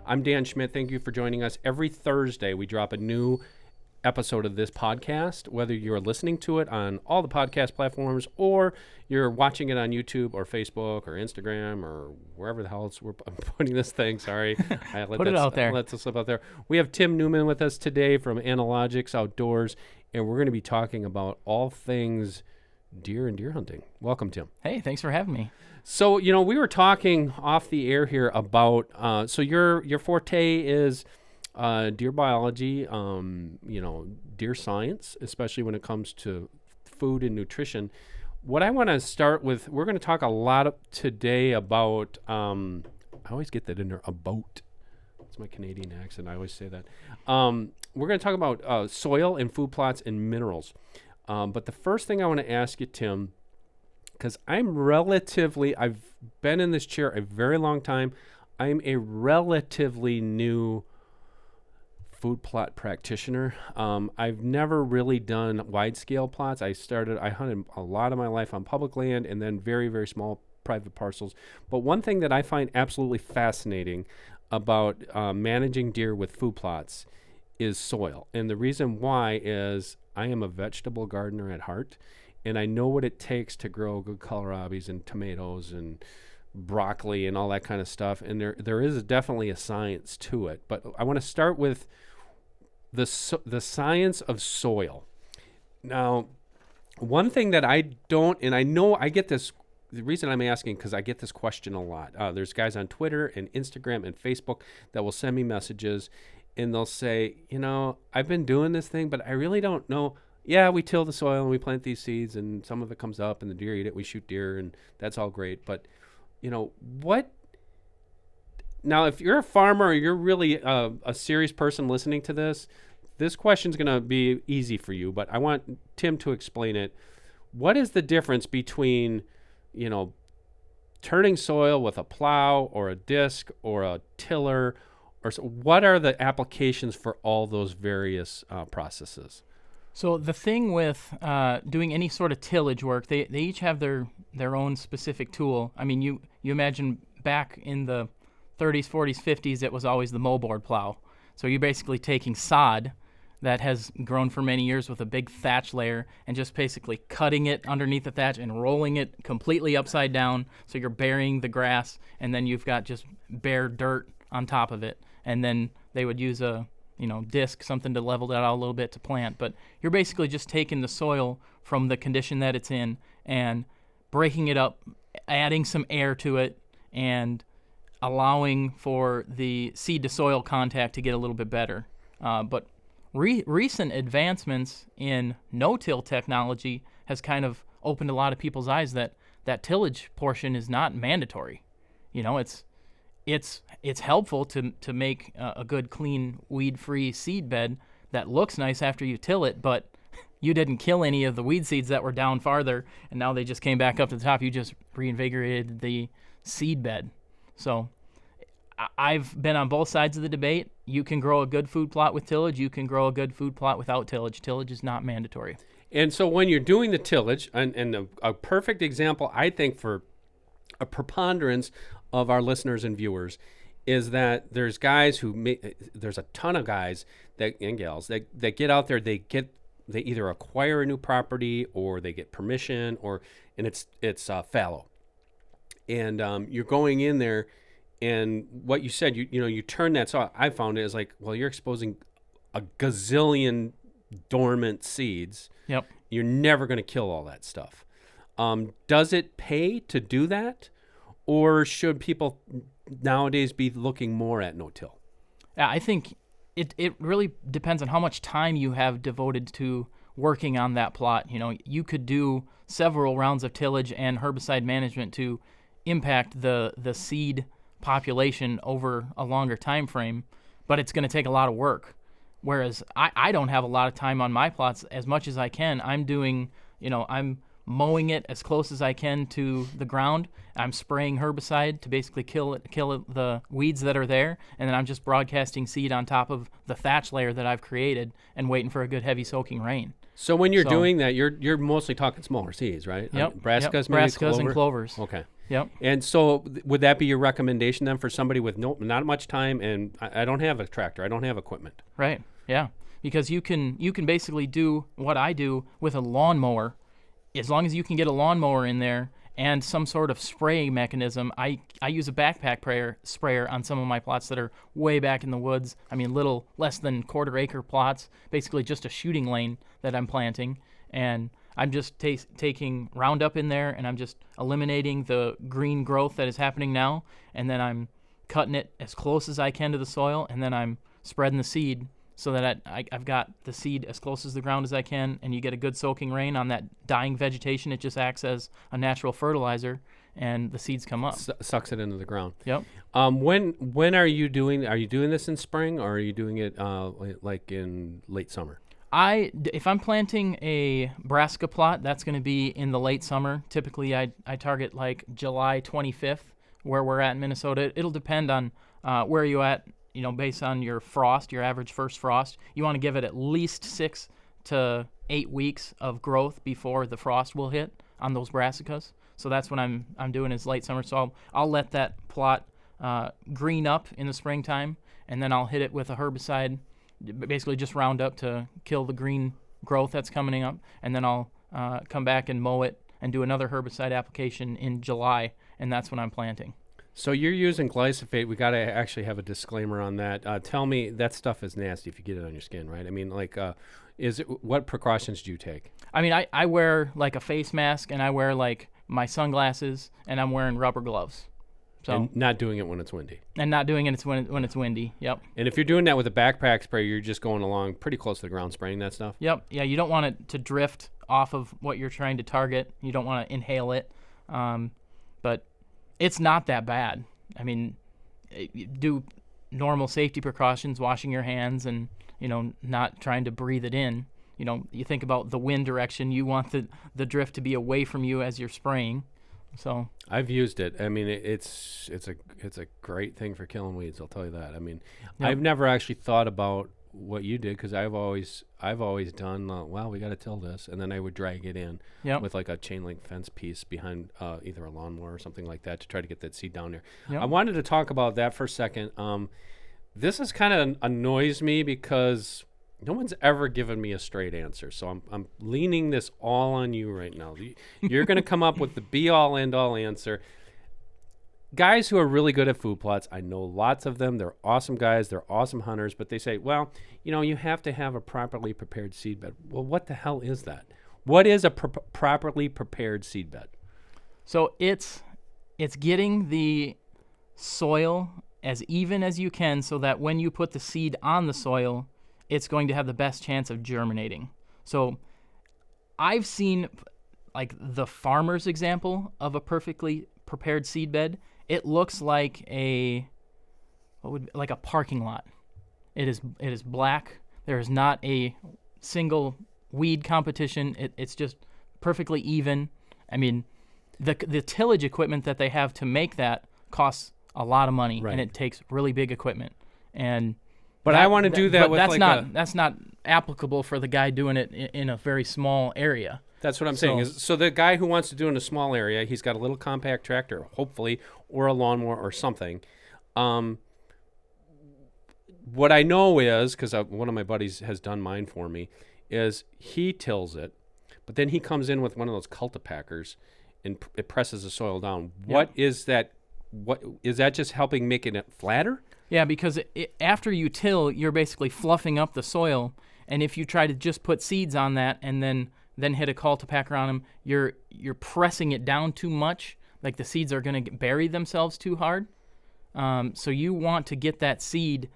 I'm Dan Schmidt. Thank you for joining us. Every Thursday, we drop a new episode of this podcast, whether you're listening to it on all the podcast platforms or you're watching it on YouTube or Facebook or Instagram or wherever the hell else I'm putting this thing. Sorry. Put it out there. Let's slip out there. We have Tim Neuman with us today from Analogic Outdoors, and we're going to be talking about all things deer and deer hunting. Welcome, Tim. Hey, thanks for having me. So, we were talking off the air here about, so your forte is deer biology, deer science, especially when it comes to food and nutrition. What I want to start with, we're going to talk a lot today about, I always get that in there, about. It's my Canadian accent. I always say that. We're going to talk about soil and food plots and minerals. But the first thing I want to ask you, Tim, because I've been in this chair a very long time. I'm a relatively new food plot practitioner. I've never really done wide scale plots. I hunted a lot of my life on public land and then very, very small private parcels. But one thing that I find absolutely fascinating about managing deer with food plots is soil. And the reason why is I am a vegetable gardener at heart, and I know what it takes to grow good kohlrabis and tomatoes and broccoli and all that kind of stuff. And there is definitely a science to it. But I want to start with the science of soil. Now, one thing that I don't, and I know I get this, the reason I'm asking, because I get this question a lot. There's guys on Twitter and Instagram and Facebook that will send me messages, and they'll say, I've been doing this thing, but I really don't know. Yeah, we till the soil and we plant these seeds, and some of it comes up, and the deer eat it. We shoot deer, and that's all great. But, what? Now, if you're a farmer or you're really a serious person listening to this question's going to be easy for you, but I want Tim to explain it. What is the difference between, turning soil with a plow or a disc or a tiller? What are the applications for all those various processes? So the thing with doing any sort of tillage work, they each have their own specific tool. I mean, you imagine back in the 30s, 40s, 50s, it was always the moldboard plow. So you're basically taking sod that has grown for many years with a big thatch layer and just basically cutting it underneath the thatch and rolling it completely upside down. So you're burying the grass, and then you've got just bare dirt on top of it. And then they would use a disc, something to level that out a little bit to plant. But you're basically just taking the soil from the condition that it's in and breaking it up, adding some air to it, and allowing for the seed to soil contact to get a little bit better. But recent advancements in no-till technology has kind of opened a lot of people's eyes that tillage portion is not mandatory. It's helpful to make a good, clean, weed-free seed bed that looks nice after you till it, but you didn't kill any of the weed seeds that were down farther, and now they just came back up to the top. You just reinvigorated the seed bed. So I've been on both sides of the debate. You can grow a good food plot with tillage. You can grow a good food plot without tillage. Tillage is not mandatory. And so when you're doing the tillage, and a perfect example, I think, for a preponderance of our listeners and viewers, is that there's a ton of guys and gals that get out there. They either acquire a new property or they get permission, and it's fallow. And you're going in there, and what you said, you turn that. So I found it as like, well, you're exposing a gazillion dormant seeds. Yep. You're never going to kill all that stuff. Does it pay to do that, or should people nowadays be looking more at no-till? Yeah, I think it really depends on how much time you have devoted to working on that plot. You could do several rounds of tillage and herbicide management to impact the seed population over a longer time frame, but it's going to take a lot of work. Whereas I don't have a lot of time on my plots. As much as I can, I'm doing, I'm mowing it as close as I can to the ground. I'm spraying herbicide to basically kill the weeds that are there, and then I'm just broadcasting seed on top of the thatch layer that I've created and waiting for a good heavy soaking rain. So when you're doing that, you're mostly talking smaller seeds, right? Yep. Braskas, Braskas and clovers. Okay. Yep. And so would that be your recommendation then for somebody with not much time, and I don't have a tractor, I don't have equipment? Right. Yeah. Because you can basically do what I do with a lawnmower, as long as you can get a lawnmower in there and some sort of spray mechanism. I use a backpack sprayer on some of my plots that are way back in the woods. I mean, little less than quarter-acre plots, basically just a shooting lane that I'm planting. And I'm just taking Roundup in there, and I'm just eliminating the green growth that is happening now, and then I'm cutting it as close as I can to the soil, and then I'm spreading the seed so that I've got the seed as close as the ground as I can, and you get a good soaking rain on that dying vegetation. It just acts as a natural fertilizer, and the seeds come up. Sucks it into the ground. Yep. When are you doing this in spring, or are you doing it like in late summer? If I'm planting a Braska plot, that's going to be in the late summer. Typically, I target like July 25th, where we're at in Minnesota. It'll depend on where you're at, based on your frost, your average first frost. You want to give it at least 6 to 8 weeks of growth before the frost will hit on those brassicas. So that's what I'm doing is late summer. So I'll let that plot green up in the springtime, and then I'll hit it with a herbicide, basically just Roundup to kill the green growth that's coming up, and then I'll come back and mow it and do another herbicide application in July, and that's when I'm planting. So you're using glyphosate. We got to actually have a disclaimer on that. Tell me, that stuff is nasty if you get it on your skin, right? I mean, what precautions do you take? I mean, I wear like a face mask, and I wear like my sunglasses, and I'm wearing rubber gloves. So, and not doing it when it's windy. And not doing it when it's windy. Yep. And if you're doing that with a backpack spray, you're just going along pretty close to the ground spraying that stuff? Yep. Yeah, you don't want it to drift off of what you're trying to target. You don't want to inhale it. But it's not that bad. I mean, you do normal safety precautions, washing your hands and, not trying to breathe it in. You think about the wind direction. You want the drift to be away from you as you're spraying. So I've used it. I mean, it's a great thing for killing weeds. I'll tell you that. I mean, yep. I've never actually thought about what you did, because I've always done. We got to till this, and then I would drag it in yep. with like a chain link fence piece behind either a lawnmower or something like that to try to get that seed down there. Yep. I wanted to talk about that for a second. This is kind of annoys me because no one's ever given me a straight answer, so I'm leaning this all on you right now. You're going to come up with the be-all, end-all answer. Guys who are really good at food plots, I know lots of them. They're awesome guys. They're awesome hunters, but they say, well, you have to have a properly prepared seed bed. Well, what the hell is that? What is a properly prepared seed bed? So it's getting the soil as even as you can so that when you put the seed on the soil, it's going to have the best chance of germinating. So I've seen like the farmer's example of a perfectly prepared seed bed. It looks like like a parking lot. It is black. There is not a single weed competition. It's just perfectly even. I mean, the tillage equipment that they have to make that costs a lot of money, right. And it takes really big equipment. But I want to do that with that's not applicable for the guy doing it in a very small area. That's what I'm saying. So the guy who wants to do it in a small area, he's got a little compact tractor, hopefully, or a lawnmower or something. What I know is, because one of my buddies has done mine for me, is he tills it, but then he comes in with one of those cultipackers and it presses the soil down. Yeah. What is that? What is that? Just helping making it flatter? Yeah, because after you till, you're basically fluffing up the soil, and if you try to just put seeds on that and then hit a cultipacker on them, you're pressing it down too much. Like the seeds are going to bury themselves too hard. So you want to get that seed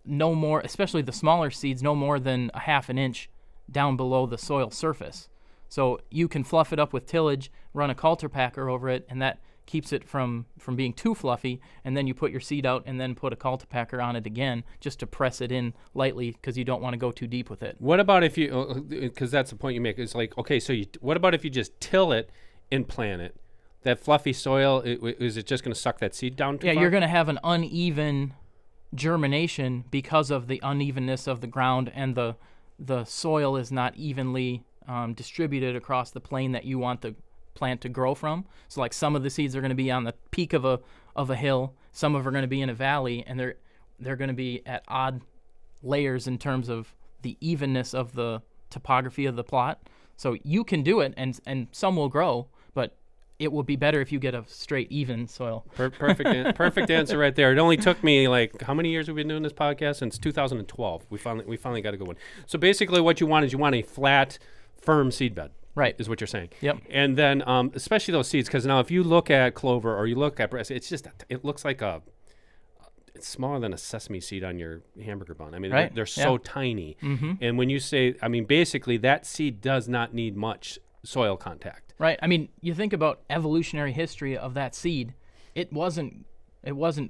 no more, especially the smaller seeds, no more than a half an inch down below the soil surface. So you can fluff it up with tillage, run a cultipacker over it, and that keeps it from being too fluffy, and then you put your seed out and then put a cultipacker on it again just to press it in lightly because you don't want to go too deep with it. What about if you, because that's the point you make, it's like, okay, so what about if you just till it and plant it? That fluffy soil, is it just going to suck that seed down too far? Yeah, you're going to have an uneven germination because of the unevenness of the ground, and the soil is not evenly distributed across the plane that you want plant to grow from. So like some of the seeds are going to be on the peak of a hill, some of them are going to be in a valley, and they're going to be at odd layers in terms of the evenness of the topography of the plot. So you can do it, and some will grow, but it will be better if you get a straight, even soil. Perfect answer right there. It only took me like, how many years have we been doing this podcast? Since 2012. We finally got a good one. So basically what you want is a flat, firm seed bed. Right. Is what you're saying. Yep. And then especially those seeds, because now if you look at clover or you look at brassica, it looks like it's smaller than a sesame seed on your hamburger bun. I mean, right. they're so tiny. Mm-hmm. And when you say, I mean, basically that seed does not need much soil contact. Right. I mean, you think about evolutionary history of that seed. It wasn't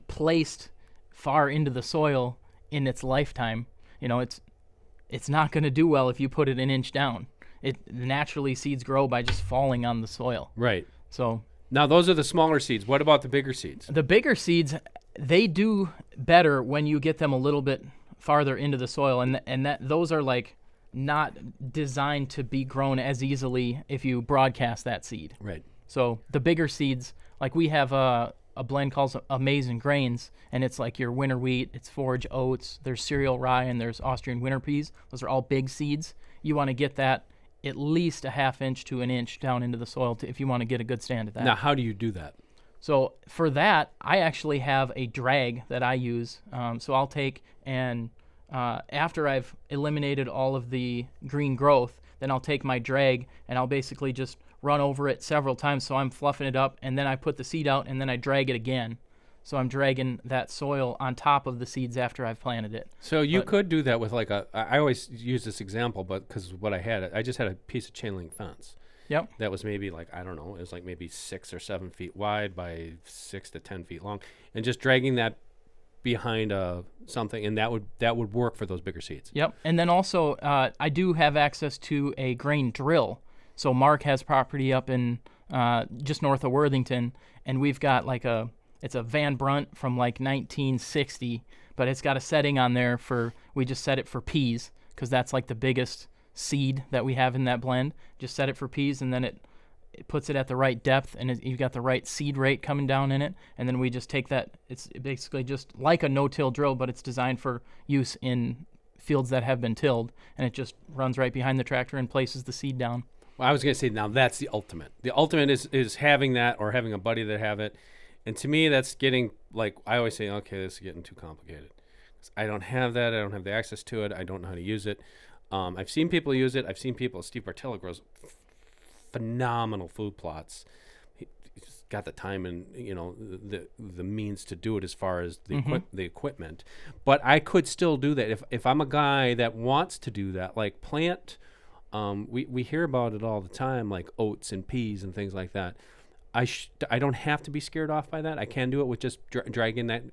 placed far into the soil in its lifetime. You know, it's not going to do well if you put it an inch down. It naturally, seeds grow by just falling on the soil. Right. So now those are the smaller seeds. What about the bigger seeds? The bigger seeds, they do better when you get them a little bit farther into the soil, and those are like not designed to be grown as easily if you broadcast that seed. Right. So the bigger seeds, like we have a blend called Amazing Grains, and it's like your winter wheat, it's forage oats, there's cereal rye, and there's Austrian winter peas. Those are all big seeds. You want to get that at least a half inch to an inch down into the soil if you want to get a good stand at that. Now, how do you do that? So for that, I actually have a drag that I use. So I'll take and after I've eliminated all of the green growth, then I'll take my drag and I'll basically just run over it several times so I'm fluffing it up, and then I put the seed out and then I drag it again. So I'm dragging that soil on top of the seeds after I've planted it. So you could do that with I always use this example, but because what I just had a piece of chain link fence. Yep. That was maybe it was like maybe 6 or 7 feet wide by 6 to 10 feet long, and just dragging that behind something, and that would work for those bigger seeds. Yep. And then also I do have access to a grain drill. So Mark has property up in just north of Worthington, and we've got it's a Van Brunt from 1960, but it's got a setting on there we just set it for peas because that's the biggest seed that we have in that blend. Just set it for peas, and then it puts it at the right depth, and you've got the right seed rate coming down in it, and then we just take that. It's basically just like a no-till drill, but it's designed for use in fields that have been tilled, and it just runs right behind the tractor and places the seed down. Well, I was going to say, now that's the ultimate. The ultimate is having that, or having a buddy that have it, and to me that's getting, I always say, okay, this is getting too complicated. I don't have that. I don't have the access to it. I don't know how to use it. I've seen people use it. I've seen people. Steve Bartella grows phenomenal food plots. He's got the time and the means to do it as far as the equipment. But I could still do that if I'm a guy that wants to do that, like plant. We hear about it all the time, like oats and peas and things like that. I don't have to be scared off by that. I can do it with just dragging that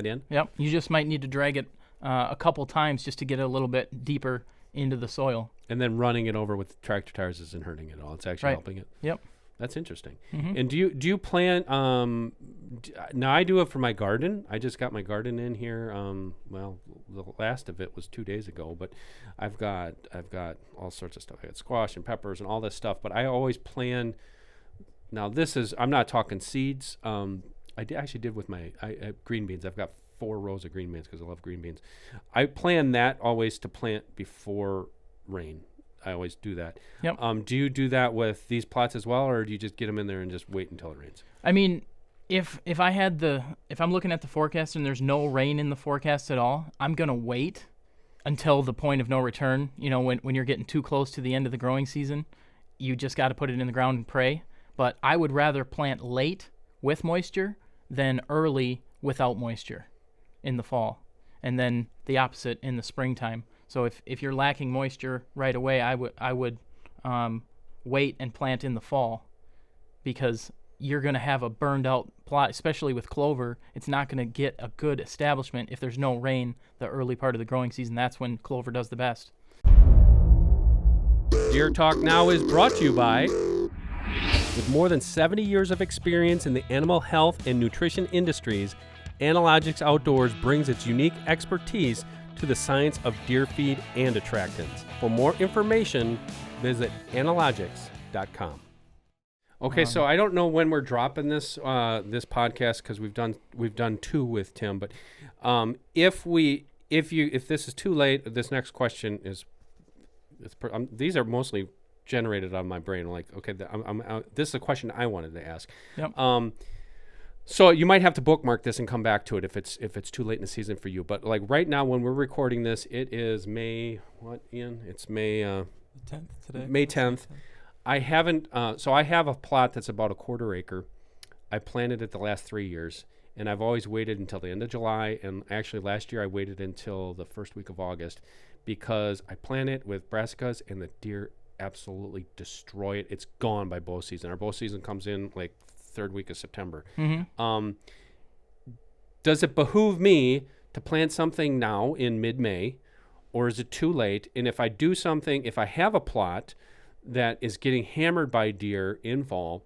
in. Yep. You just might need to drag it a couple times just to get it a little bit deeper into the soil. And then running it over with tractor tires isn't hurting it at all. It's actually helping it. Yep. That's interesting. Mm-hmm. And do you plant? Now I do it for my garden. I just got my garden in here. The last of it was 2 days ago, but I've got all sorts of stuff. I got squash and peppers and all this stuff. But I always plan. Now I'm not talking seeds. I actually did with my green beans. I've got 4 rows of green beans because I love green beans. I plan that always to plant before rain. I always do that. Yep. Do you do that with these plots as well, or do you just get them in there and just wait until it rains? I mean, if I'm looking at the forecast and there's no rain in the forecast at all, I'm gonna wait until the point of no return. When you're getting too close to the end of the growing season, you just got to put it in the ground and pray. But I would rather plant late with moisture than early without moisture in the fall, and then the opposite in the springtime. So if you're lacking moisture right away, I would wait and plant in the fall, because you're going to have a burned out plot, especially with clover. It's not going to get a good establishment if there's no rain the early part of the growing season. That's when clover does the best. Deer Talk Now is brought to you by, with more than 70 years of experience in the animal health and nutrition industries, Analogic Outdoors brings its unique expertise to the science of deer feed and attractants. For more information, visit analogics.com. Okay, so I don't know when we're dropping this this podcast because we've done 2 with Tim, but if this is too late, this next question is these are mostly generated on my brain. Like, okay, this is a question I wanted to ask. Yep. So you might have to bookmark this and come back to it if it's too late in the season for you. But like right now, when we're recording this, it is May. What, Ian? It's May 10th today. May 10th. I haven't. So I have a plot that's about a 1/4 acre. I planted it the last 3 years, and I've always waited until the end of July. And actually, last year I waited until the first week of August because I plant it with Braskas, and the deer absolutely destroy it. It's gone by bow season. Our bow season comes in like 3rd week of September. Mm-hmm. Does it behoove me to plant something now in mid-May, or is it too late? And if I do something, if I have a plot that is getting hammered by deer in fall,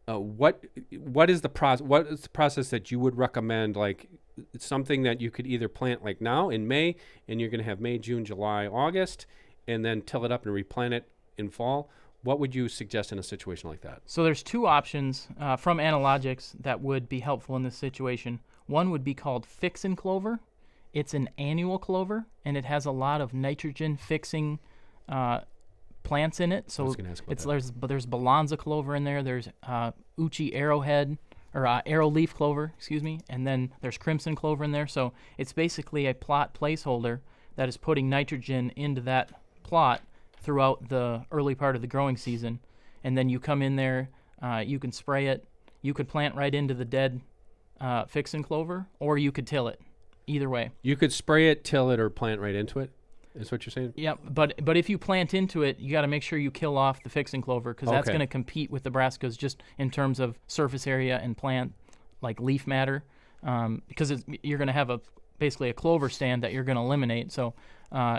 what is the process? What is the process that you would recommend? Like something that you could either plant like now in May, and you're going to have May, June, July, August, and then till it up and replant it in fall. What would you suggest in a situation like that? So there's 2 options from Analogics that would be helpful in this situation. One would be called fixin' clover. It's an annual clover, and it has a lot of nitrogen fixing plants in it. So there's Balanza clover in there. There's Uchi arrowhead or arrow leaf clover, excuse me, and then there's crimson clover in there. So it's basically a plot placeholder that is putting nitrogen into that plot throughout the early part of the growing season, and then you come in there, you can spray it. You could plant right into the dead fixin' clover, or you could till it. Either way. You could spray it, till it, or plant right into it. Is what you're saying? Yep, but if you plant into it, you got to make sure you kill off the fixin' clover because that's going to compete with the Braskas just in terms of surface area and plant, like leaf matter, because you're going to have basically a clover stand that you're going to eliminate. So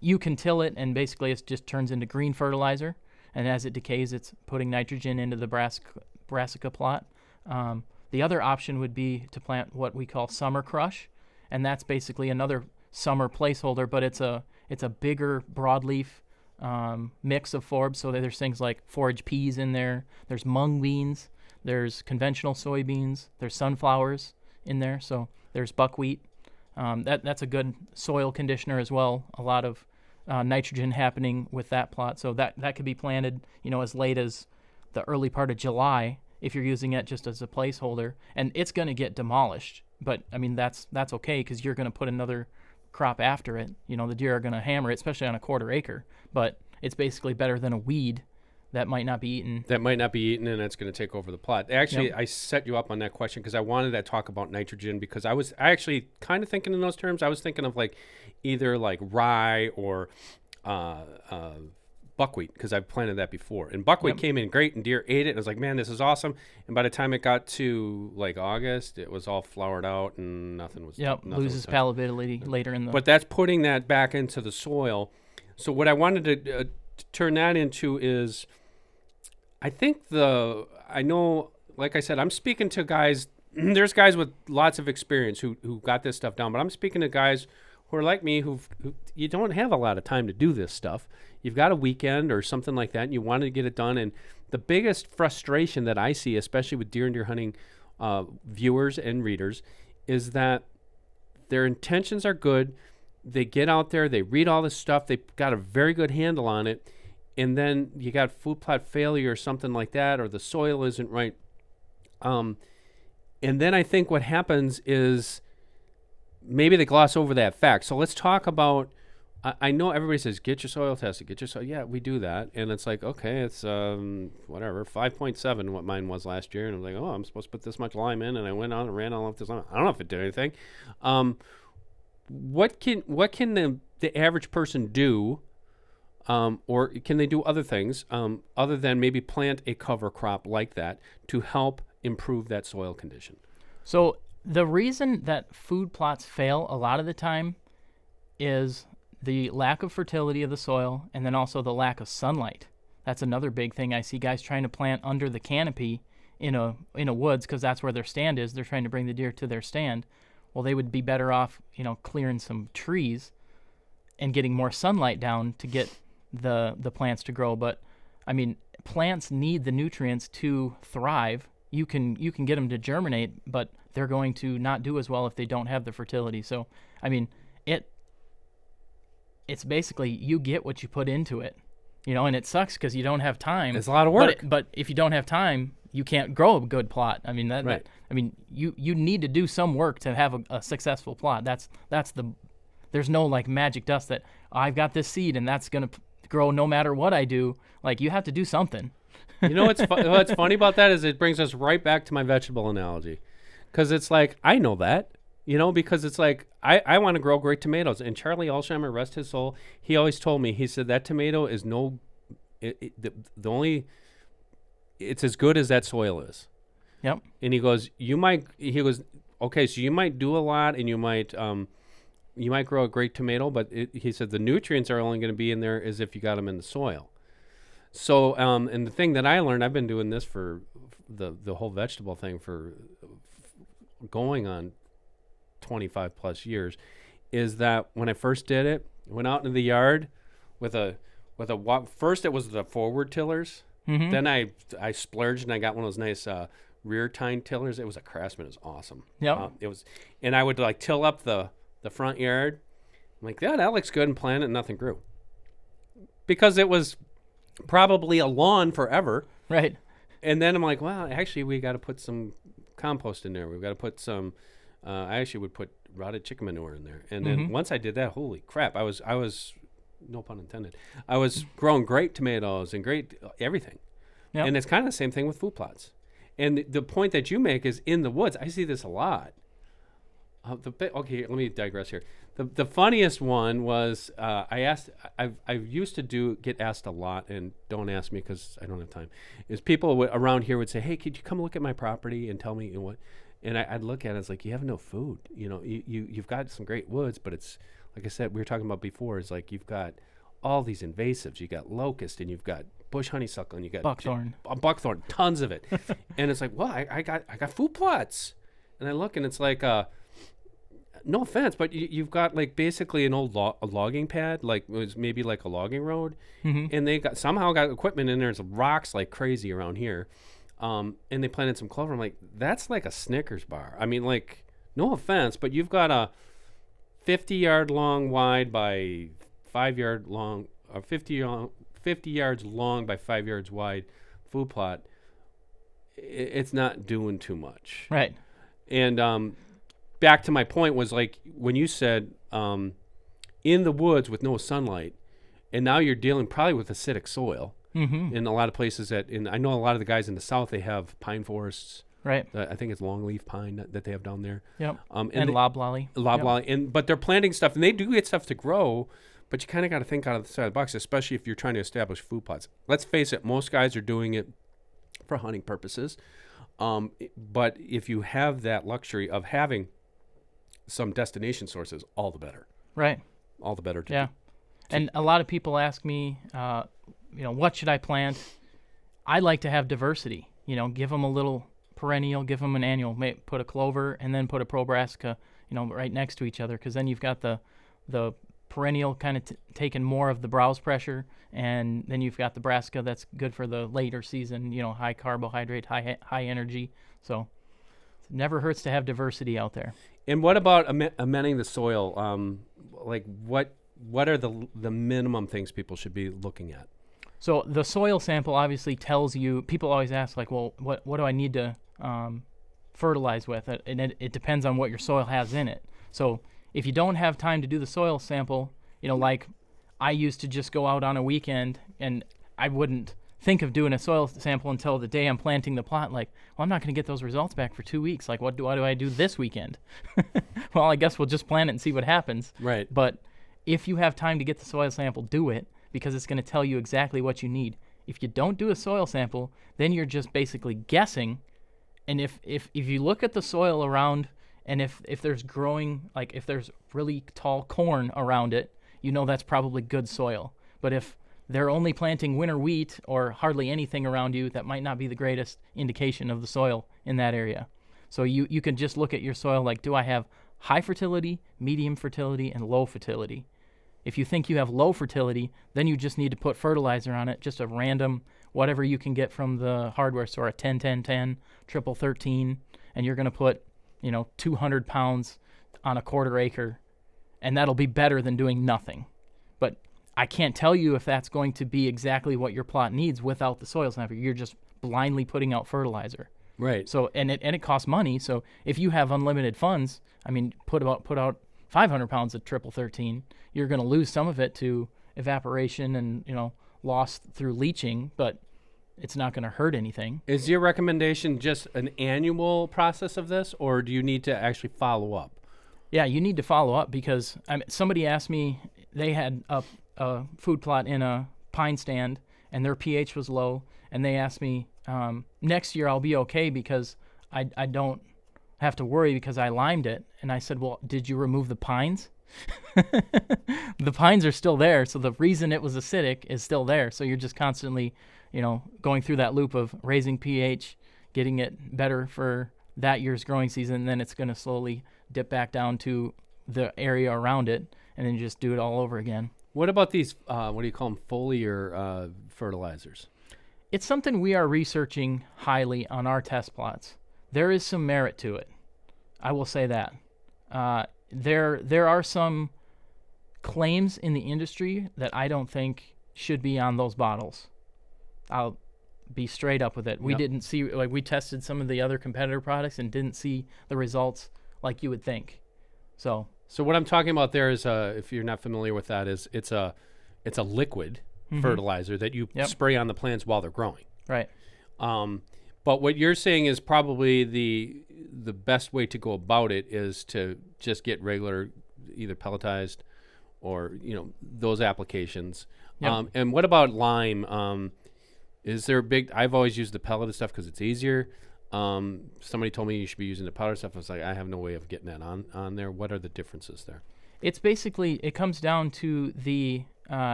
you can till it, and basically it just turns into green fertilizer, and as it decays, it's putting nitrogen into the brassica plot. The other option would be to plant what we call summer crush, and that's basically another summer placeholder, but it's a bigger broadleaf mix of forbs. So there's things like forage peas in there. There's mung beans. There's conventional soybeans. There's sunflowers in there. So there's buckwheat. That's a good soil conditioner as well. A lot of nitrogen happening with that plot. So that could be planted, as late as the early part of July if you're using it just as a placeholder. And it's going to get demolished. But, I mean, that's okay because you're going to put another crop after it. The deer are going to hammer it, especially on a 1/4 acre. But it's basically better than a weed that might not be eaten. And it's going to take over the plot. Actually, Yep. I set you up on that question because I wanted to talk about nitrogen because I actually kind of thinking in those terms. I was thinking of like either like rye or buckwheat because I've planted that before. And buckwheat came in great and deer ate it. And I was like, man, this is awesome. And by the time it got to like August, it was all flowered out and nothing was. Yep, loses palatability later in the. But that's putting that back into the soil. So what I wanted to turn that into is, I think I know, like I said, I'm speaking to guys. There's guys with lots of experience who got this stuff down, but I'm speaking to guys who are like me who you don't have a lot of time to do this stuff. You've got a weekend or something like that, and you wanted to get it done. And the biggest frustration that I see, especially with deer and deer hunting viewers and readers, is that their intentions are good. They get out there, they read all this stuff, they've got a very good handle on it, and then you got food plot failure or something like that, or the soil isn't right. And then I think what happens is maybe they gloss over that fact. So let's talk about, I know everybody says, get your soil tested, get your soil. Yeah, we do that. And it's like, okay, it's 5.7, what mine was last year. And I'm like, oh, I'm supposed to put this much lime in. And I went on and ran all of this lime. I don't know if it did anything. What can the average person do, or can they do other things other than maybe plant a cover crop like that to help improve that soil condition? So the reason that food plots fail a lot of the time is the lack of fertility of the soil, and then also the lack of sunlight. That's another big thing. I see guys trying to plant under the canopy in a woods because that's where their stand is. They're trying to bring the deer to their stand. Well, they would be better off, clearing some trees and getting more sunlight down to get the plants to grow. But I mean, plants need the nutrients to thrive. You can get them to germinate, but they're going to not do as well if they don't have the fertility. So, I mean, it's basically you get what you put into it, and it sucks because you don't have time. It's a lot of work. But if you don't have time, you can't grow a good plot. I mean, Right. You need to do some work to have a successful plot. There's no like magic dust that I've got this seed and that's gonna grow no matter what I do. Like, you have to do something. What's funny about that is it brings us right back to my vegetable analogy, because it's like I know that, because it's like I want to grow great tomatoes, and Charlie Alsheimer, rest his soul, he always told me, he said that tomato is it's as good as that soil is. Yep. And he goes, okay, so you might do a lot, and you might grow a great tomato, but he said the nutrients are only going to be in there as if you got them in the soil. So, and the thing that I learned, I've been doing this for the whole vegetable thing for going on 25 plus years, is that when I first did it, I went out into the yard first it was the forward tillers. Mm-hmm. Then I splurged and I got one of those nice rear tine tillers. It was a Craftsman. It was awesome. Yep. And I would like till up the front yard. I'm like, yeah, that looks good, and plant it, and nothing grew. Because it was probably a lawn forever. Right. And then I'm like, well, actually, we got to put some compost in there. We've got to put some, I actually would put rotted chicken manure in there. And then once I did that, holy crap, I was, no pun intended, I was growing great tomatoes and great everything. Yep. And it's kind of the same thing with food plots. And the point that you make is in the woods. I see this a lot. Okay, let me digress here. The funniest one was I used to get asked a lot, and don't ask me because I don't have time, is people around here would say, hey, could you come look at my property and tell me what? And I'd look at it, it's like, you have no food. You've got some great woods, but it's, like I said, we were talking about before, is like you've got all these invasives. You got locust, and you've got bush honeysuckle, and you got buckthorn, tons of it. And it's like, well, I got food plots. And I look, and it's like, no offense, but you've got like basically an old a logging pad, like it was maybe like a logging road, and they somehow got equipment in there. There's rocks like crazy around here, and they planted some clover. I'm like, that's like a Snickers bar. I mean, like, no offense, but you've got a 50-yard long wide by 5-yard long, or 50 yards long by 5 yards wide food plot. It's not doing too much, right? And back to my point was like when you said in the woods with no sunlight, and now you're dealing probably with acidic soil in a lot of places and I know a lot of the guys in the South, they have pine forests. Right. I think it's longleaf pine that they have down there. Yep. And loblolly. Loblolly. But they're planting stuff, and they do get stuff to grow, but you kind of got to think out of the side of the box, especially if you're trying to establish food plots. Let's face it, most guys are doing it for hunting purposes. But if you have that luxury of having some destination sources, all the better. Right. All the better. And a lot of people ask me, what should I plant? I like to have diversity. Give them a little perennial, give them an annual. Put a clover and then put a Braska, right next to each other, because then you've got the perennial kind of taking more of the browse pressure, and then you've got the Braska that's good for the later season. High carbohydrate, high energy. So it never hurts to have diversity out there. And what about amending the soil? Like what are the minimum things people should be looking at? So the soil sample obviously tells you. People always ask, like, well, what do I need to fertilize with? And it depends on what your soil has in it. So if you don't have time to do the soil sample, like I used to just go out on a weekend, and I wouldn't think of doing a soil sample until the day I'm planting the plot. Like, well, I'm not going to get those results back for 2 weeks. Like, what do I do this weekend? Well, I guess we'll just plant it and see what happens. Right. But if you have time to get the soil sample, do it, because it's going to tell you exactly what you need. If you don't do a soil sample, then you're just basically guessing. And if you look at the soil around, and if there's growing, like if there's really tall corn around it, that's probably good soil. But if they're only planting winter wheat or hardly anything around you, that might not be the greatest indication of the soil in that area. So you can just look at your soil like, do I have high fertility, medium fertility, and low fertility? If you think you have low fertility, then you just need to put fertilizer on it, just a random, whatever you can get from the hardware store, a 10-10-10, triple 13, and you're going to put, 200 pounds on a quarter acre, and that'll be better than doing nothing. But I can't tell you if that's going to be exactly what your plot needs without the soil sample. You're just blindly putting out fertilizer. Right. So and it costs money. So if you have unlimited funds, put out 500 pounds of triple 13, you're going to lose some of it to evaporation and loss through leaching, but it's not going to hurt anything. Is your recommendation just an annual process of this, or do you need to actually follow up? Yeah, you need to follow up because somebody asked me, they had a food plot in a pine stand and their pH was low, and they asked me, next year I'll be okay because I don't have to worry because I limed it. And I said, well, did you remove the pines? The pines are still there, so the reason it was acidic is still there. So you're just constantly, going through that loop of raising pH, getting it better for that year's growing season, and then it's going to slowly dip back down to the area around it, and then just do it all over again. What about these, what do you call them, foliar fertilizers? It's something we are researching highly on our test plots. There is some merit to it. I will say that. There are some claims in the industry that I don't think should be on those bottles. I'll be straight up with it. We didn't see, we tested some of the other competitor products and didn't see the results like you would think. So what I'm talking about there is, if you're not familiar with that, is it's a liquid fertilizer that you spray on the plants while they're growing. Right. But what you're saying is probably the best way to go about it is to just get regular, either pelletized or those applications. Yep. And what about lime? Is there a big? I've always used the pelleted stuff because it's easier. Somebody told me you should be using the powder stuff. I was like, I have no way of getting that on there. What are the differences there? It's basically, it comes down to the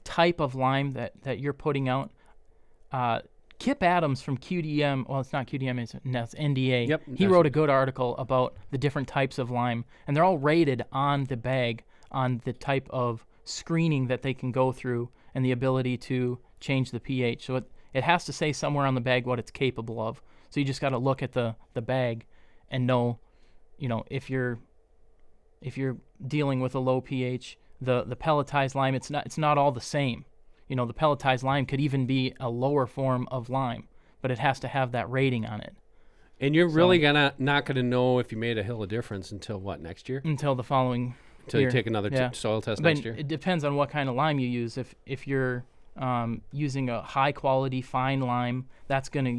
type of lime that you're putting out. Kip Adams from QDM, well, it's not QDM, it's NDA. Yep, he wrote a good article about the different types of lime, and they're all rated on the bag on the type of screening that they can go through and the ability to change the pH. So it has to say somewhere on the bag what it's capable of. So you just got to look at the bag and know, if you're dealing with a low pH, the pelletized lime, it's not all the same. The pelletized lime could even be a lower form of lime, but it has to have that rating on it. And you're really not gonna know if you made a hill of difference until what, next year? Until the following Until year. you take another soil test But next year? it depends on what kind of lime you use. If you're using a high quality fine lime, that's gonna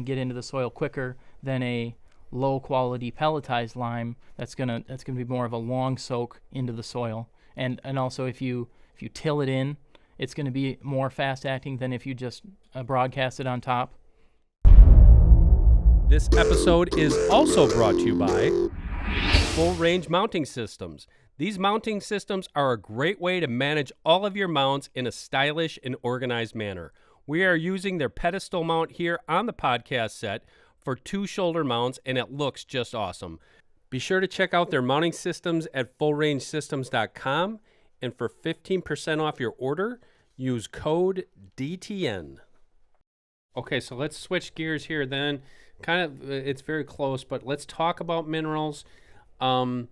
get into the soil quicker than a low quality pelletized lime. That's gonna be more of a long soak into the soil. And also if you till it in, it's going to be more fast acting than if you just broadcast it on top. This episode is also brought to you by Full Range Mounting Systems. These mounting systems are a great way to manage all of your mounts in a stylish and organized manner. We are using their pedestal mount here on the podcast set for 2 shoulder mounts, and it looks just awesome. Be sure to check out their mounting systems at fullrangesystems.com. And for 15% off your order, use code DTN. Okay, so let's switch gears here then. It's very close, but let's talk about minerals. I'm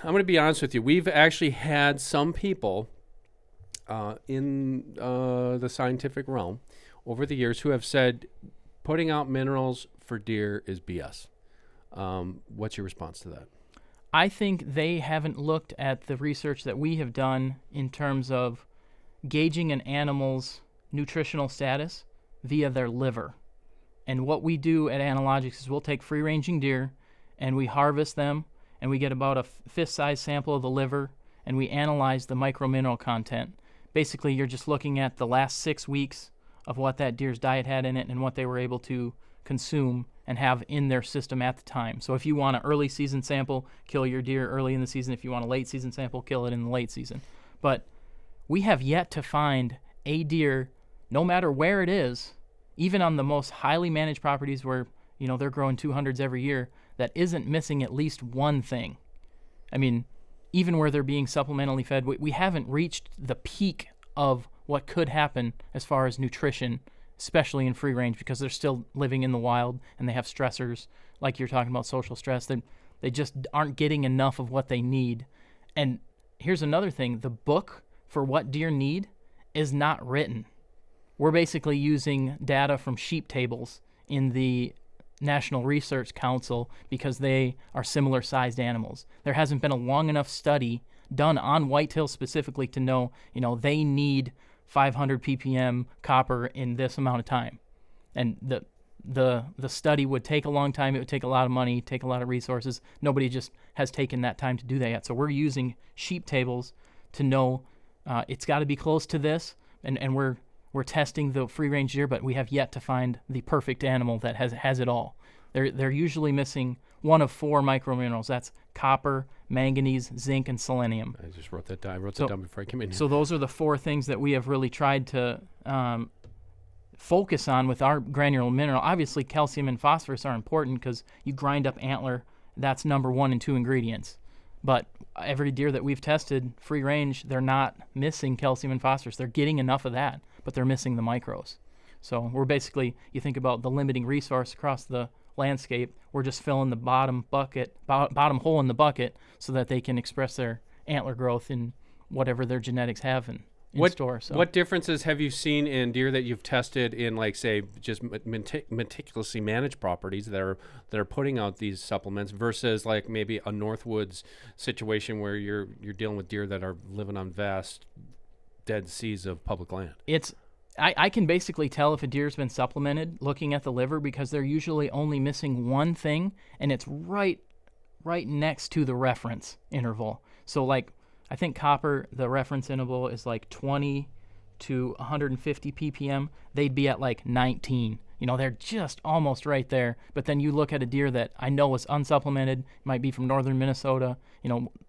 going to be honest with you. We've actually had some people in the scientific realm over the years who have said putting out minerals for deer is BS. What's your response to that? I think they haven't looked at the research that we have done in terms of gauging an animal's nutritional status via their liver. And what we do at Analogics is we'll take free-ranging deer and we harvest them and we get about a fist-sized sample of the liver and we analyze the micromineral content. Basically, you're just looking at the last 6 weeks of what that deer's diet had in it and what they were able to consume and have in their system at the time. So if you want an early season sample, kill your deer early in the season. If you want a late season sample, kill it in the late season. But we have yet to find a deer, no matter where it is, even on the most highly managed properties where they're growing 200s every year, that isn't missing at least one thing. even where they're being supplementally fed, we haven't reached the peak of what could happen as far as nutrition, especially in free range, because they're still living in the wild and they have stressors, like you're talking about, social stress. They just aren't getting enough of what they need. And here's another thing. The book for what deer need is not written. We're basically using data from sheep tables in the National Research Council because they are similar sized animals. There hasn't been a long enough study done on whitetail specifically to know, they need 500 ppm copper in this amount of time. And the study would take a long time. It would take a lot of money, take a lot of resources. Nobody just has taken that time to do that yet. So we're using sheep tables to know it's got to be close to this, and we're testing the free-range deer, but we have yet to find the perfect animal that has it all. They're usually missing one of 4 microminerals. That's copper, manganese, zinc, and selenium. I just wrote that down. I wrote that down before I came in here. So those are the 4 things that we have really tried to focus on with our granular mineral. Obviously, calcium and phosphorus are important because you grind up antler. That's number 1 and 2 ingredients. But every deer that we've tested free range, they're not missing calcium and phosphorus. They're getting enough of that, but they're missing the micros. So we're basically, you think about the limiting resource across the landscape, we're just filling the bottom hole in the bucket so that they can express their antler growth in whatever their genetics have in store. So. What differences have you seen in deer that you've tested in, like, say, just meticulously managed properties that are putting out these supplements versus, like, maybe a Northwoods situation where you're dealing with deer that are living on vast dead seas of public land? I can basically tell if a deer's been supplemented looking at the liver because they're usually only missing one thing, and it's right next to the reference interval. So, like, I think copper, the reference interval is like 20 to 150 ppm. They'd be at like 19. They're just almost right there. But then you look at a deer that I know is unsupplemented, might be from northern Minnesota,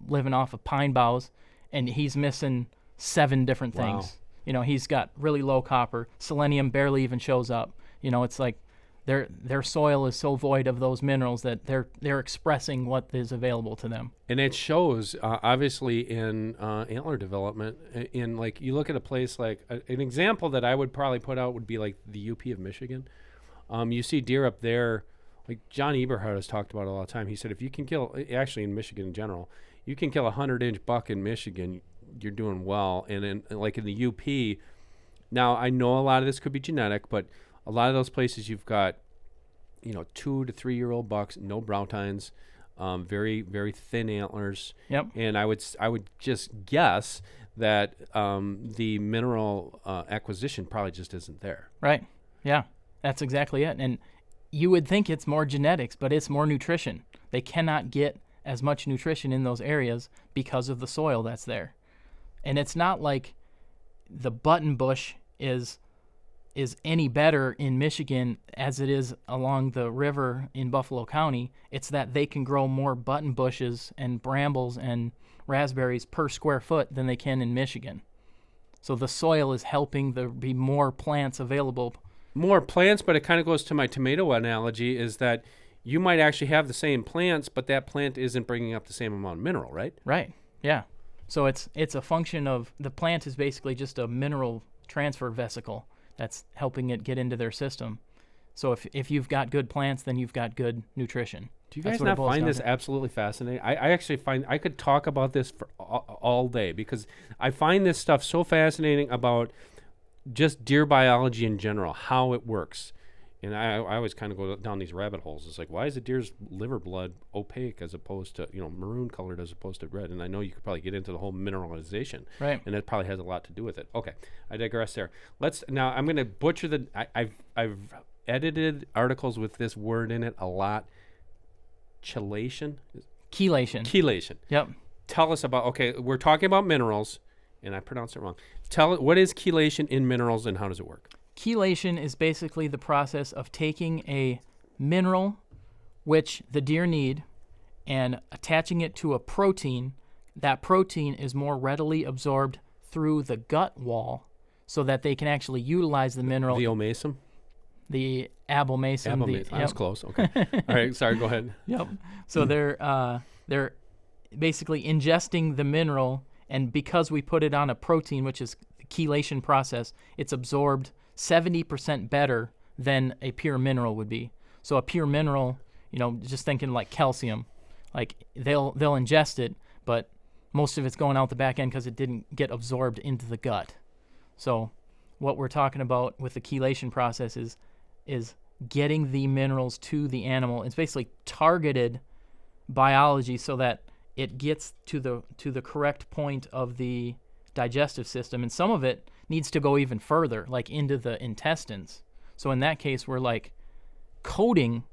living off of pine boughs, and he's missing 7 different things. Wow. He's got really low copper. Selenium barely even shows up. It's like their soil is so void of those minerals that they're expressing what is available to them. And it shows, obviously, in antler development. In, like, you look at a place like an example that I would probably put out would be like the UP of Michigan. You see deer up there, like John Eberhard has talked about it all the time. He said if you can kill, actually in Michigan in general, you can kill a 100-inch buck in Michigan, you're doing well. And in the UP, now I know a lot of this could be genetic, but a lot of those places you've got, 2 to 3 year old bucks, no brow tines, very, very thin antlers. Yep. And I would just guess that the mineral acquisition probably just isn't there. Right. Yeah, that's exactly it. And you would think it's more genetics, but it's more nutrition. They cannot get as much nutrition in those areas because of the soil that's there. And it's not like the button bush is any better in Michigan as it is along the river in Buffalo County. It's that they can grow more button bushes and brambles and raspberries per square foot than they can in Michigan. So the soil is helping there be more plants available. More plants, but it kind of goes to my tomato analogy, is that you might actually have the same plants, but that plant isn't bringing up the same amount of mineral, right? Right, yeah. So it's a function of the plant is basically just a mineral transfer vesicle that's helping it get into their system. So if you've got good plants, then you've got good nutrition. Do you guys not find this absolutely fascinating? I actually find I could talk about this for all day because I find this stuff so fascinating about just deer biology in general, how it works. And I always kind of go down these rabbit holes. It's like, why is a deer's liver blood opaque as opposed to, maroon colored as opposed to red? And I know you could probably get into the whole mineralization. Right. And that probably has a lot to do with it. Okay, I digress there. Now I'm going to butcher I've edited articles with this word in it a lot. Chelation? Chelation. Yep. Tell us about, we're talking about minerals, and I pronounced it wrong. What is chelation in minerals and how does it work? Chelation is basically the process of taking a mineral, which the deer need, and attaching it to a protein. That protein is more readily absorbed through the gut wall so that they can actually utilize the mineral. The omesum? The abomasum. That's close. Okay. All right. Sorry. Go ahead. Yep. So they're basically ingesting the mineral, and because we put it on a protein, which is the chelation process, it's absorbed 70% better than a pure mineral would be. So a pure mineral, just thinking like calcium, like they'll ingest it, but most of it's going out the back end because it didn't get absorbed into the gut. So what we're talking about with the chelation process is getting the minerals to the animal. It's basically targeted biology so that it gets to the correct point of the digestive system, and some of it needs to go even further, like into the intestines. So in that case, we're like coating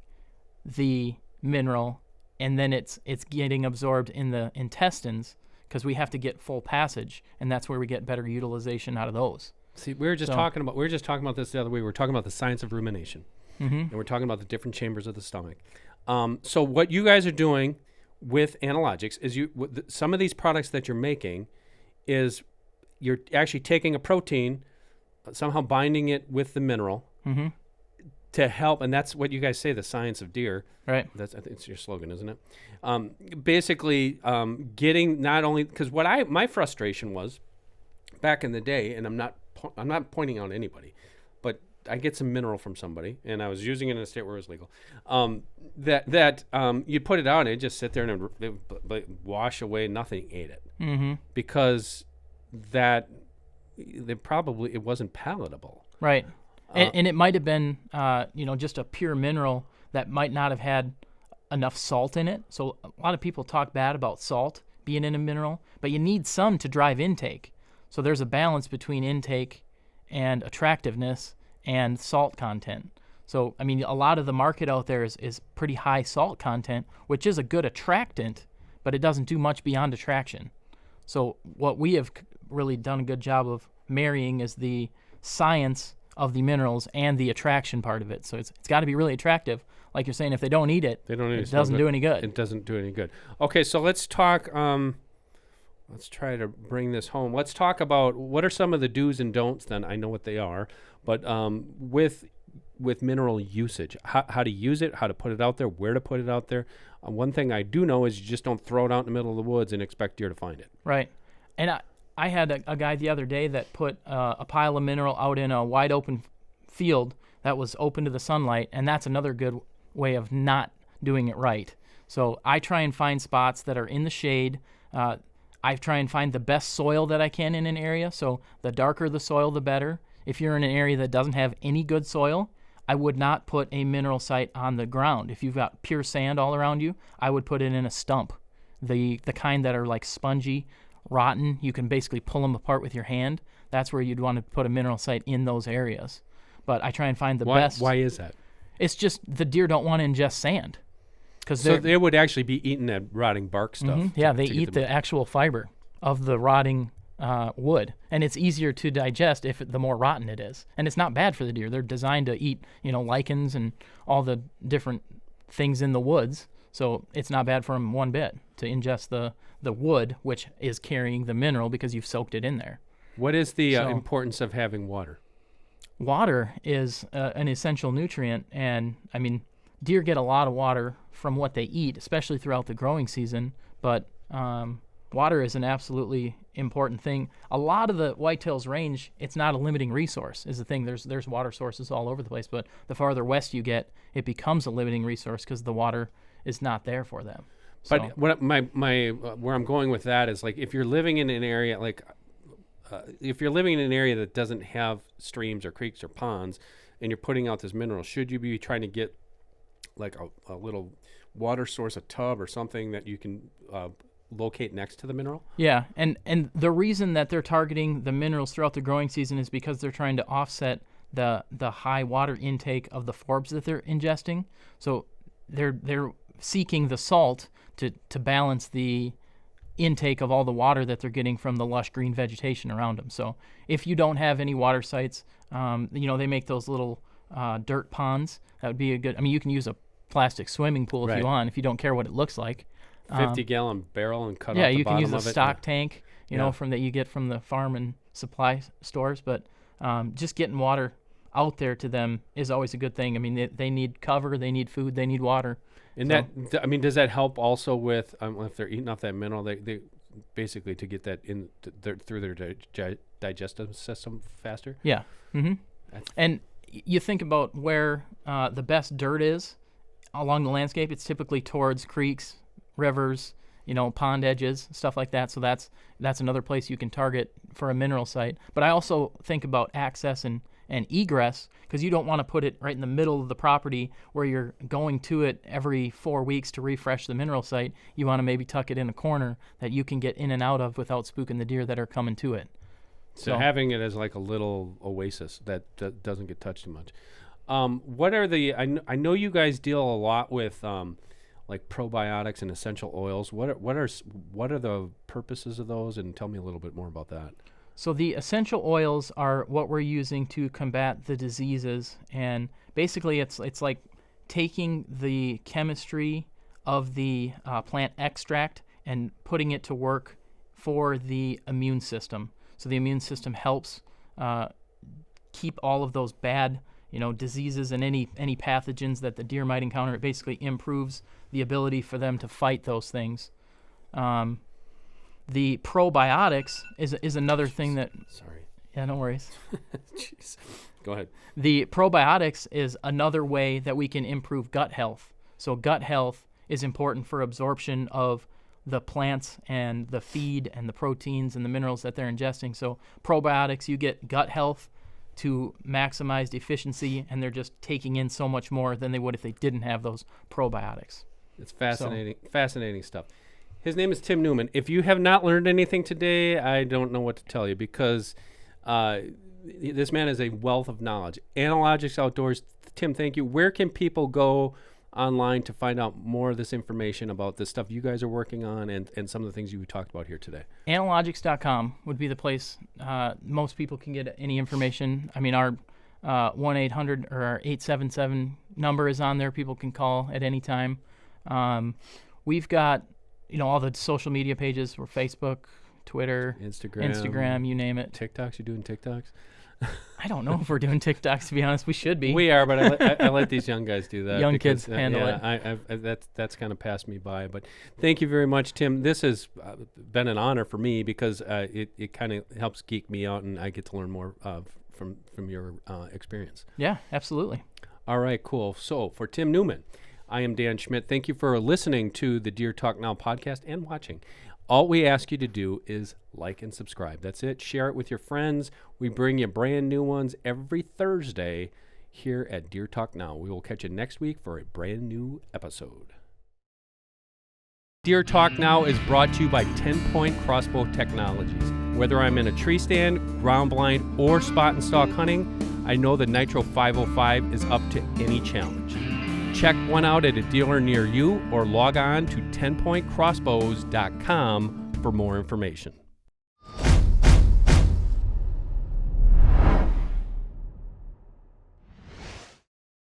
the mineral, and then it's getting absorbed in the intestines because we have to get full passage, and that's where we get better utilization out of those. See, we were just talking about this the other way. We were talking about the science of rumination, and we're talking about the different chambers of the stomach. So what you guys are doing with Analogics is some of these products that you're making is you're actually taking a protein, somehow binding it with the mineral to help, and that's what you guys say, the science of deer. Right. I think it's your slogan, isn't it? Basically, getting not only because my frustration was back in the day, and I'm not pointing out anybody, but I get some mineral from somebody, and I was using it in a state where it was legal. That you put it out, and it just sit there and it wash away. Nothing ate it because it wasn't palatable. Right. And it might have been, just a pure mineral that might not have had enough salt in it. So a lot of people talk bad about salt being in a mineral, but you need some to drive intake. So there's a balance between intake and attractiveness and salt content. So, I mean, a lot of the market out there is pretty high salt content, which is a good attractant, but it doesn't do much beyond attraction. So what we have really done a good job of marrying is the science of the minerals and the attraction part of it. So it's got to be really attractive. Like you're saying, if they don't eat it, it doesn't do any good. It doesn't do any good. Okay, so let's talk. Let's try to bring this home. Let's talk about what are some of the do's and don'ts. Then I know what they are, but with mineral usage, how to use it, how to put it out there, where to put it out there. One thing I do know is you just don't throw it out in the middle of the woods and expect deer to find it. Right, and I had a guy the other day that put a pile of mineral out in a wide open field that was open to the sunlight, and that's another good way of not doing it right. So I try and find spots that are in the shade. I try and find the best soil that I can in an area. So the darker the soil, the better. If you're in an area that doesn't have any good soil, I would not put a mineral site on the ground. If you've got pure sand all around you, I would put it in a stump. The kind that are like spongy, rotten, you can basically pull them apart with your hand. That's where you'd want to put a mineral site in those areas. But I try and find the best. Why is that? It's just the deer don't want to ingest sand. So they would actually be eating that rotting bark stuff. Yeah, they eat the actual fiber of the rotting wood, and it's easier to digest the more rotten it is. And it's not bad for the deer. They're designed to eat, lichens and all the different things in the woods. So it's not bad for them one bit to ingest the wood, which is carrying the mineral because you've soaked it in there. What is the importance of having water? Water is an essential nutrient, and I mean, deer get a lot of water from what they eat, especially throughout the growing season, but water is an absolutely important thing. A lot of the whitetails range, it's not a limiting resource is the thing. There's water sources all over the place, but the farther west you get, it becomes a limiting resource because the water is not there for them. But what where I'm going with that is, like, if you're living in an area that doesn't have streams or creeks or ponds, and you're putting out this mineral, should you be trying to get like a little water source, a tub or something that you can locate next to the mineral? Yeah, and the reason that they're targeting the minerals throughout the growing season is because they're trying to offset the high water intake of the forbs that they're ingesting. So they're seeking the salt to balance the intake of all the water that they're getting from the lush green vegetation around them. So if you don't have any water sites, they make those little dirt ponds. That would be a good. I mean, you can use a plastic swimming pool if you want, if you don't care what it looks like. 50-gallon barrel and cut off the bottom of it. Yeah, you can use a stock tank, from that you get from the farm and supply stores. But just getting water out there to them is always a good thing. I mean, they need cover, they need food, they need water. And does that help also with if they're eating off that mineral, they basically to get that through their digestive system faster? Yeah. Mm-hmm. And you think about where the best dirt is along the landscape. It's typically towards creeks, rivers, pond edges, stuff like that. So that's another place you can target for a mineral site. But I also think about access and egress, because you don't want to put it right in the middle of the property where you're going to it every 4 weeks to refresh the mineral site. You want to maybe tuck it in a corner that you can get in and out of without spooking the deer that are coming to it. So having it as like a little oasis that doesn't get touched too much. What are I know you guys deal a lot with like probiotics and essential oils. What are the purposes of those? And tell me a little bit more about that. So the essential oils are what we're using to combat the diseases, and basically it's like taking the chemistry of the plant extract and putting it to work for the immune system. So the immune system helps keep all of those bad, diseases and any pathogens that the deer might encounter. It basically improves the ability for them to fight those things. The probiotics is another thing that... Sorry. Yeah, no worries. Jeez. Go ahead. The probiotics is another way that we can improve gut health. So gut health is important for absorption of the plants and the feed and the proteins and the minerals that they're ingesting. So probiotics, you get gut health to maximize efficiency, and they're just taking in so much more than they would if they didn't have those probiotics. It's fascinating stuff. His name is Tim Neuman. If you have not learned anything today, I don't know what to tell you, because this man is a wealth of knowledge. Analogics Outdoors. Tim, thank you. Where can people go online to find out more of this information about the stuff you guys are working on and some of the things you talked about here today? Analogics.com would be the place most people can get any information. I mean, our 1-800 or our 877 number is on there. People can call at any time. We've got all the social media pages. We're Facebook, Twitter, Instagram, you name it. TikToks? You doing TikToks? I don't know if we're doing TikToks, to be honest. We should be. We are, but I let these young guys do that. Young kids handle it. That's kind of passed me by. But thank you very much, Tim. This has been an honor for me, because it kind of helps geek me out, and I get to learn more from your experience. Yeah, absolutely. All right, cool. So for Tim Neuman, I am Dan Schmidt. Thank you for listening to the Deer Talk Now podcast and watching. All we ask you to do is like and subscribe. That's it. Share it with your friends. We bring you brand new ones every Thursday here at Deer Talk Now. We will catch you next week for a brand new episode. Deer Talk Now is brought to you by 10-Point Crossbow Technologies. Whether I'm in a tree stand, ground blind, or spot and stalk hunting, I know the Nitro 505 is up to any challenge. Check one out at a dealer near you, or log on to 10pointcrossbows.com for more information.